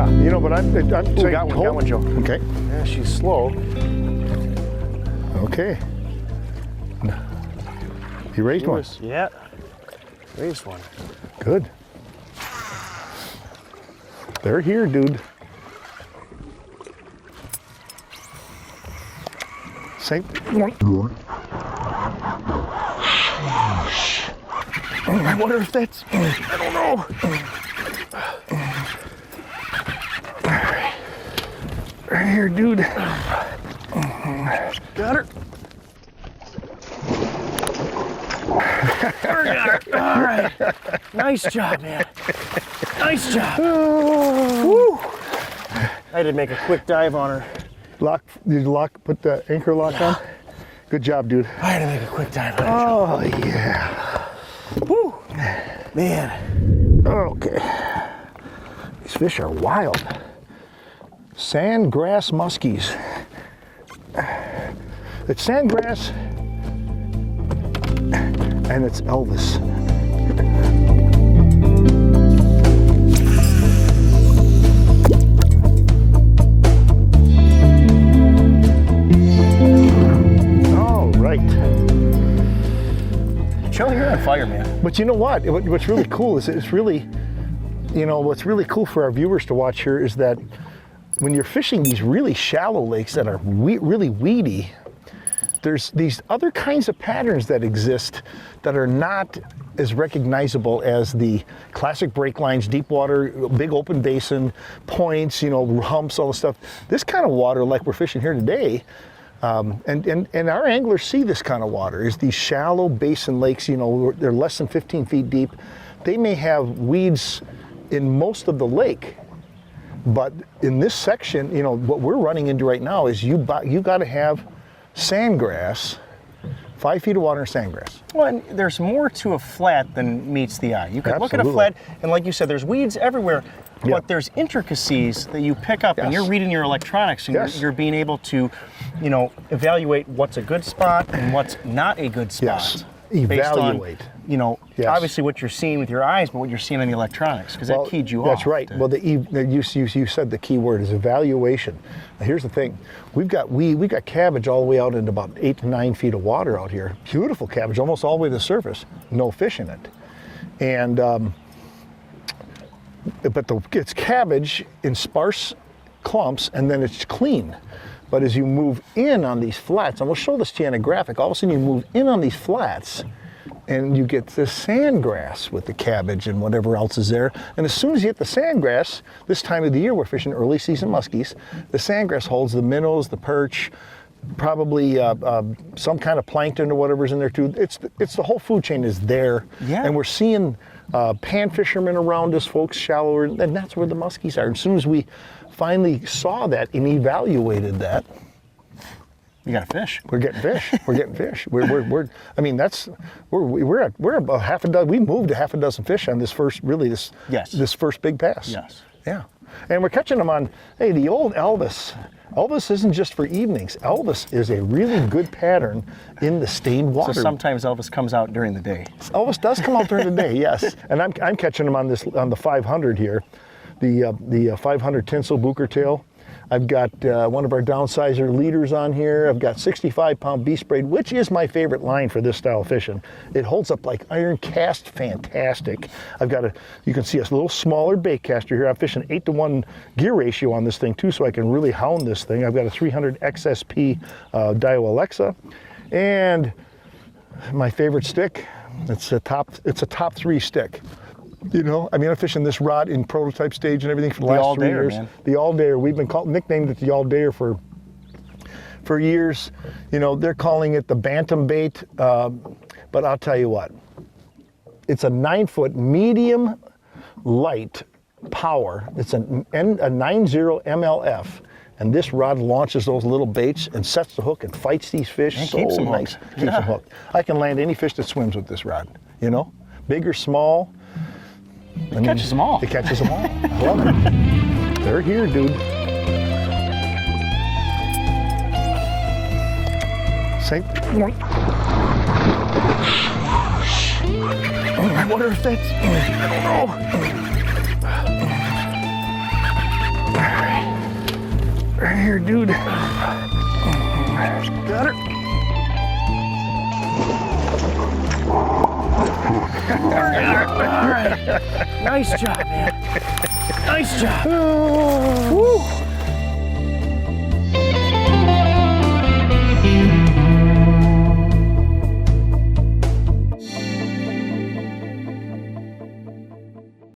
Yeah, you know, but I'm saying got hold. one, Joe. Okay. Yeah, she's slow. Okay. You raised one. Yeah. Raised one. Good. They're here, dude. Same. I wonder if that's, I don't know. All right. Right here, dude. Got her. Got her. All right. Nice job, man. Nice job. Woo. I had to make a quick dive on her. Lock, did you put the anchor lock on? Good job, dude. I had to make a quick dive on her. Oh, yeah. Woo. Man. Okay. These fish are wild. Sandgrass muskies. It's sandgrass and it's Elvis. All right. Joe, you're on fire, man. But you know what? What's really cool is it's really, you know, what's really cool for our viewers to watch here is that when you're fishing these really shallow lakes that are really weedy, there's these other kinds of patterns that exist that are not as recognizable as the classic break lines, deep water, big open basin, points, you know, humps, all the stuff. This kind of water, like we're fishing here today, and our anglers see this kind of water, is these shallow basin lakes, you know, they're less than 15 feet deep. They may have weeds in most of the lake, but in this section, you know, what we're running into right now is you got to have sandgrass, 5 feet of water and sandgrass. Well, and there's more to a flat than meets the eye. You can look at a Absolutely. flat, and like you said, there's weeds everywhere, Yeah. but there's intricacies that you pick up, and Yes. you're reading your electronics, and Yes. you're being able to, you know, evaluate what's a good spot and what's not a good spot. Yes. Evaluate. Based on, you know, Yes. obviously what you're seeing with your eyes, but what you're seeing on the electronics, because that keyed you off. That's right. Well, you said the key word is evaluation. Now, here's the thing: we got cabbage all the way out into about 8 to 9 feet of water out here. Beautiful cabbage, almost all the way to the surface. No fish in it, and it's cabbage in sparse clumps, and then it's clean. But as you move in on these flats, and we'll show this to you in a graphic, all of a sudden you move in on these flats and you get the sandgrass with the cabbage and whatever else is there. And as soon as you hit the sandgrass, this time of the year we're fishing early season muskies, the sandgrass holds the minnows, the perch, probably some kind of plankton or whatever's in there too. It's the whole food chain is there. Yeah. And we're seeing pan fishermen around us, folks shallower, and that's where the muskies are. As soon as we finally saw that and evaluated that, You got a fish. we're getting fish. We're getting fish. We're I mean, we're about half a dozen. We moved a half a dozen fish on this first this first big pass. Yes. Yeah. And we're catching them on, hey, the old Elvis. Elvis isn't just for evenings. Elvis is a really good pattern in the stained water. So sometimes Elvis comes out during the day. Elvis does come out during the day, yes. And I'm catching them on the 500 here, the 500 tinsel Bucher tail. I've got one of our downsizer leaders on here. I've got 65-pound beast braid, which is my favorite line for this style of fishing. It holds up like iron, cast fantastic. I've got you can see a little smaller bait caster here. I'm fishing 8-to-1 gear ratio on this thing too, so I can really hound this thing. I've got a 300 XSP Dio Alexa, and my favorite stick. It's a top 3 stick. You know, I mean, I'm fishing this rod in prototype stage and everything for the last 3 years. Man. The all-dayer. We've been nicknamed it the all-dayer for years. You know, they're calling it the bantam bait, but I'll tell you what. It's a 9-foot medium light power. It's a 90 MLF. And this rod launches those little baits and sets the hook and fights these fish. And so keeps them nice. hooked. Keeps them hooked. I can land any fish that swims with this rod, you know? Big or small. It catches them all. It catches them all. I love it. They're here, dude. Say. I wonder if that's. I don't know. Right here, dude. Got her. All right. Nice job, man. Nice job. Woo.